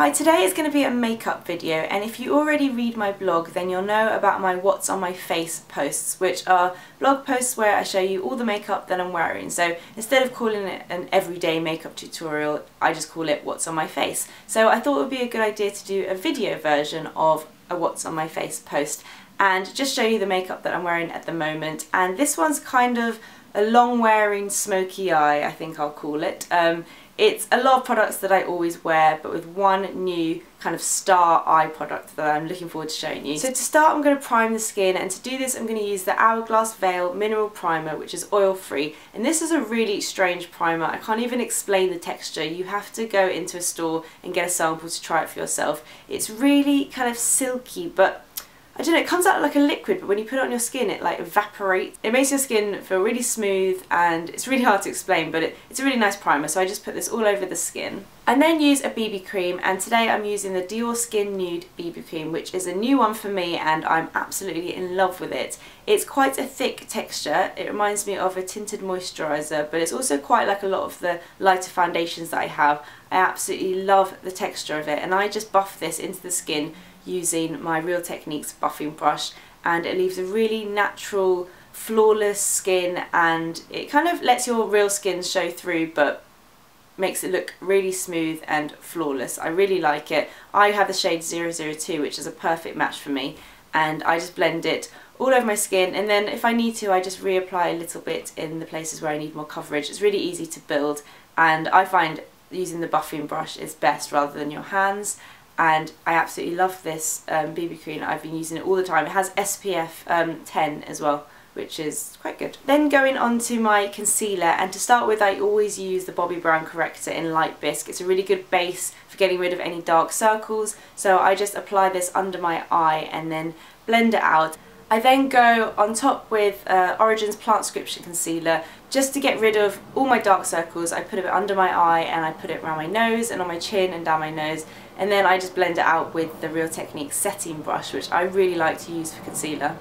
Hi, today is going to be a makeup video, and if you already read my blog then you'll know about my What's on My Face posts, which are blog posts where I show you all the makeup that I'm wearing. So instead of calling it an everyday makeup tutorial, I just call it What's on My Face. So I thought it would be a good idea to do a video version of a What's on My Face post and just show you the makeup that I'm wearing at the moment. And this one's kind of a long wearing smoky eye, I think I'll call it. It's a lot of products that I always wear, but with one new kind of star eye product that I'm looking forward to showing you. So to start, I'm going to prime the skin, and to do this I'm going to use the Hourglass Veil Mineral Primer, which is oil free. And this is a really strange primer. I can't even explain the texture. You have to go into a store and get a sample to try it for yourself. It's really kind of silky, but I don't know, it comes out like a liquid, but when you put it on your skin it like evaporates. It makes your skin feel really smooth, and it's really hard to explain, but it's a really nice primer, so I just put this all over the skin. And then use a BB cream, and today I'm using the Dior Skin Nude BB cream, which is a new one for me and I'm absolutely in love with it. It's quite a thick texture. It reminds me of a tinted moisturiser, but it's also quite like a lot of the lighter foundations that I have. I absolutely love the texture of it, and I just buff this into the skin using my Real Techniques buffing brush, and it leaves a really natural, flawless skin, and it kind of lets your real skin show through but makes it look really smooth and flawless. I really like it. I have the shade 002, which is a perfect match for me, and I just blend it all over my skin, and then if I need to I just reapply a little bit in the places where I need more coverage. It's really easy to build, and I find using the buffing brush is best rather than your hands. And I absolutely love this BB cream. I've been using it all the time. It has SPF 10 as well, which is quite good. Then going on to my concealer, and to start with I always use the Bobbi Brown Corrector in Light Bisque. It's a really good base for getting rid of any dark circles, so I just apply this under my eye and then blend it out. I then go on top with Origin's Plant Scripture Concealer just to get rid of all my dark circles. I put it under my eye and I put it around my nose and on my chin and down my nose, and then I just blend it out with the Real Techniques setting brush, which I really like to use for concealer.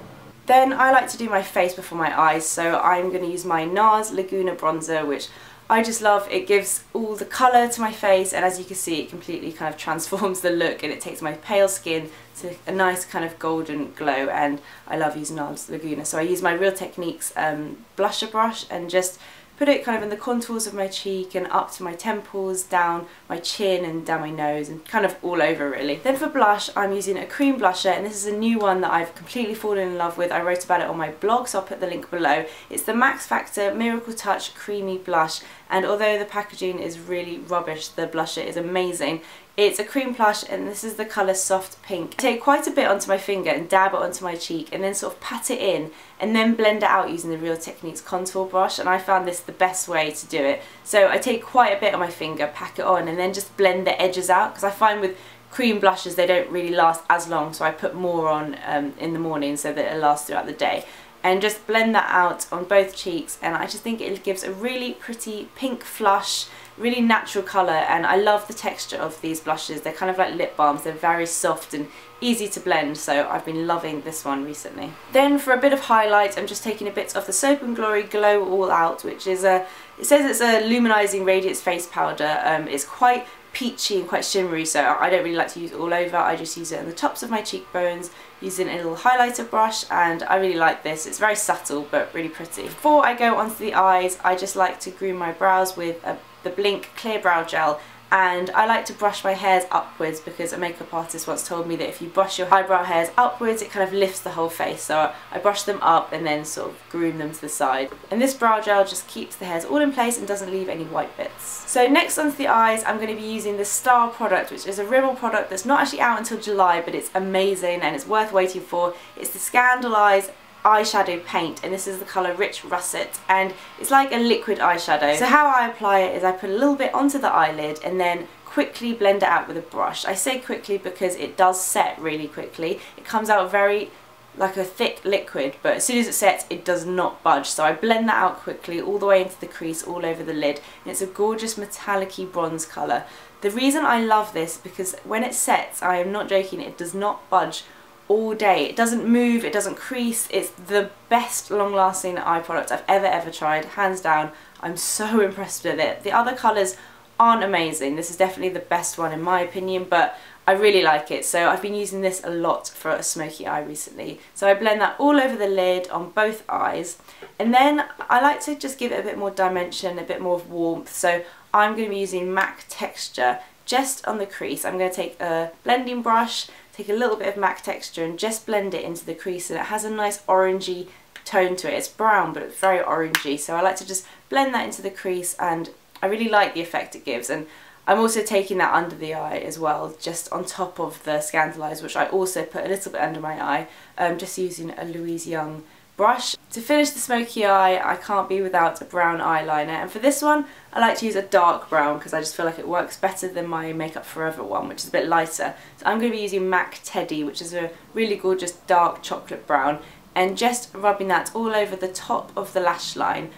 Then I like to do my face before my eyes, so I'm going to use my NARS Laguna bronzer, which I just love. It gives all the colour to my face, and as you can see it completely kind of transforms the look, and it takes my pale skin to a nice kind of golden glow, and I love using NARS Laguna. So I use my Real Techniques blusher brush and just put it kind of in the contours of my cheek and up to my temples, down my chin and down my nose, and kind of all over really. Then for blush I'm using a cream blusher, and this is a new one that I've completely fallen in love with. I wrote about it on my blog, so I'll put the link below. It's the Max Factor Miracle Touch Creamy Blush, and although the packaging is really rubbish, the blusher is amazing. It's a cream blush, and this is the colour Soft Pink. I take quite a bit onto my finger and dab it onto my cheek, and then sort of pat it in and then blend it out using the Real Techniques contour brush, and I found this the best way to do it. So I take quite a bit on my finger, pack it on, and then just blend the edges out, because I find with cream blushes they don't really last as long, so I put more on in the morning so that it lasts throughout the day. And just blend that out on both cheeks, and I just think it gives a really pretty pink flush, really natural colour, and I love the texture of these blushes. They're kind of like lip balms. They're very soft and easy to blend, so I've been loving this one recently. Then for a bit of highlight I'm just taking a bit of the Soap & Glory Glow All Out, which is it says it's a luminising radiance face powder. It's quite peachy and quite shimmery, so I don't really like to use it all over. I just use it on the tops of my cheekbones using a little highlighter brush, and I really like this. It's very subtle but really pretty. Before I go onto the eyes I just like to groom my brows with the Blink Clear Brow Gel, and I like to brush my hairs upwards because a makeup artist once told me that if you brush your eyebrow hairs upwards it kind of lifts the whole face, so I brush them up and then sort of groom them to the side. And this brow gel just keeps the hairs all in place and doesn't leave any white bits. So next onto the eyes I'm going to be using the Star product, which is a Rimmel product that's not actually out until July, but it's amazing and it's worth waiting for. It's the Scandal Eyes eyeshadow paint, and this is the colour Rich Russet, and it's like a liquid eyeshadow. So how I apply it is I put a little bit onto the eyelid and then quickly blend it out with a brush. I say quickly because it does set really quickly. It comes out very like a thick liquid, but as soon as it sets it does not budge, so I blend that out quickly all the way into the crease all over the lid, and it's a gorgeous metallic-y bronze colour. The reason I love this because when it sets, I am not joking, it does not budge all day. It doesn't move, it doesn't crease. It's the best long-lasting eye product I've ever tried, hands down. I'm so impressed with it. The other colours aren't amazing. This is definitely the best one in my opinion, but I really like it. So I've been using this a lot for a smoky eye recently. So I blend that all over the lid on both eyes. And then I like to just give it a bit more dimension, a bit more of warmth. So I'm going to be using MAC Texture just on the crease. I'm going to take a blending brush, take a little bit of MAC Texture and just blend it into the crease, and it has a nice orangey tone to it. It's brown but it's very orangey, so I like to just blend that into the crease, and I really like the effect it gives. And I'm also taking that under the eye as well, just on top of the Scandal Eyes, which I also put a little bit under my eye, just using a Louise Young brush. To finish the smoky eye, I can't be without a brown eyeliner, and for this one I like to use a dark brown because I just feel like it works better than my Makeup Forever one, which is a bit lighter. So I'm going to be using MAC Teddy, which is a really gorgeous dark chocolate brown, and just rubbing that all over the top of the lash line,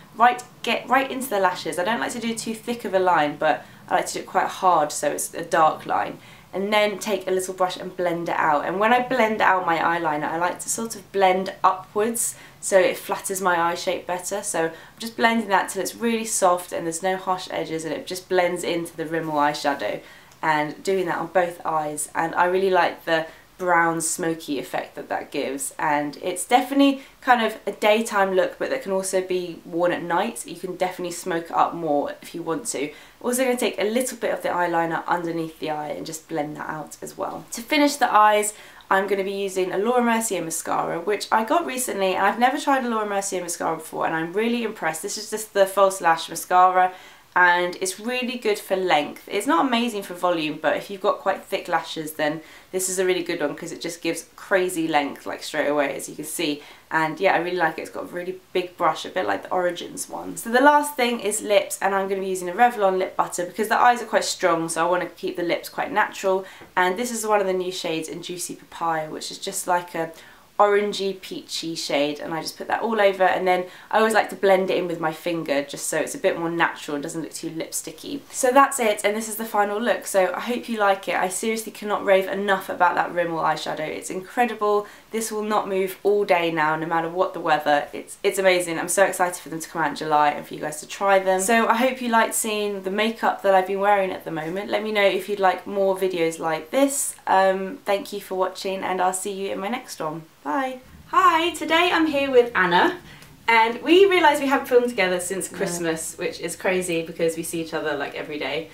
get right into the lashes. I don't like to do too thick of a line, but I like to do it quite hard so it's a dark line. And then take a little brush and blend it out. And when I blend out my eyeliner, I like to sort of blend upwards so it flatters my eye shape better. So I'm just blending that till it's really soft and there's no harsh edges, and it just blends into the Rimmel eyeshadow, and doing that on both eyes. And I really like the brown smoky effect that gives, and it's definitely kind of a daytime look, but that can also be worn at night. You can definitely smoke it up more if you want to. Also going to take a little bit of the eyeliner underneath the eye and just blend that out as well. To finish the eyes, I'm going to be using a Laura Mercier mascara, which I got recently, and I've never tried a Laura Mercier mascara before, and I'm really impressed. This is just the false lash mascara, and it's really good for length. It's not amazing for volume, but if you've got quite thick lashes, then this is a really good one because it just gives crazy length like straight away, as you can see. And yeah, I really like it. It's got a really big brush, a bit like the Origins one. So the last thing is lips, and I'm going to be using a Revlon lip butter because the eyes are quite strong, so I want to keep the lips quite natural. And this is one of the new shades in Juicy Papaya, which is just like a orangey peachy shade, and I just put that all over, and then I always like to blend it in with my finger just so it's a bit more natural and doesn't look too lipsticky. So that's it, and this is the final look. So I hope you like it. I seriously cannot rave enough about that Rimmel eyeshadow. It's incredible. This will not move all day now, no matter what the weather. It's amazing. I'm so excited for them to come out in July and for you guys to try them. So I hope you liked seeing the makeup that I've been wearing at the moment. Let me know if you'd like more videos like this. Thank you for watching, and I'll see you in my next one. Bye. Hi, today I'm here with Anna, and we realised we haven't filmed together since Christmas, which is crazy because we see each other like every day.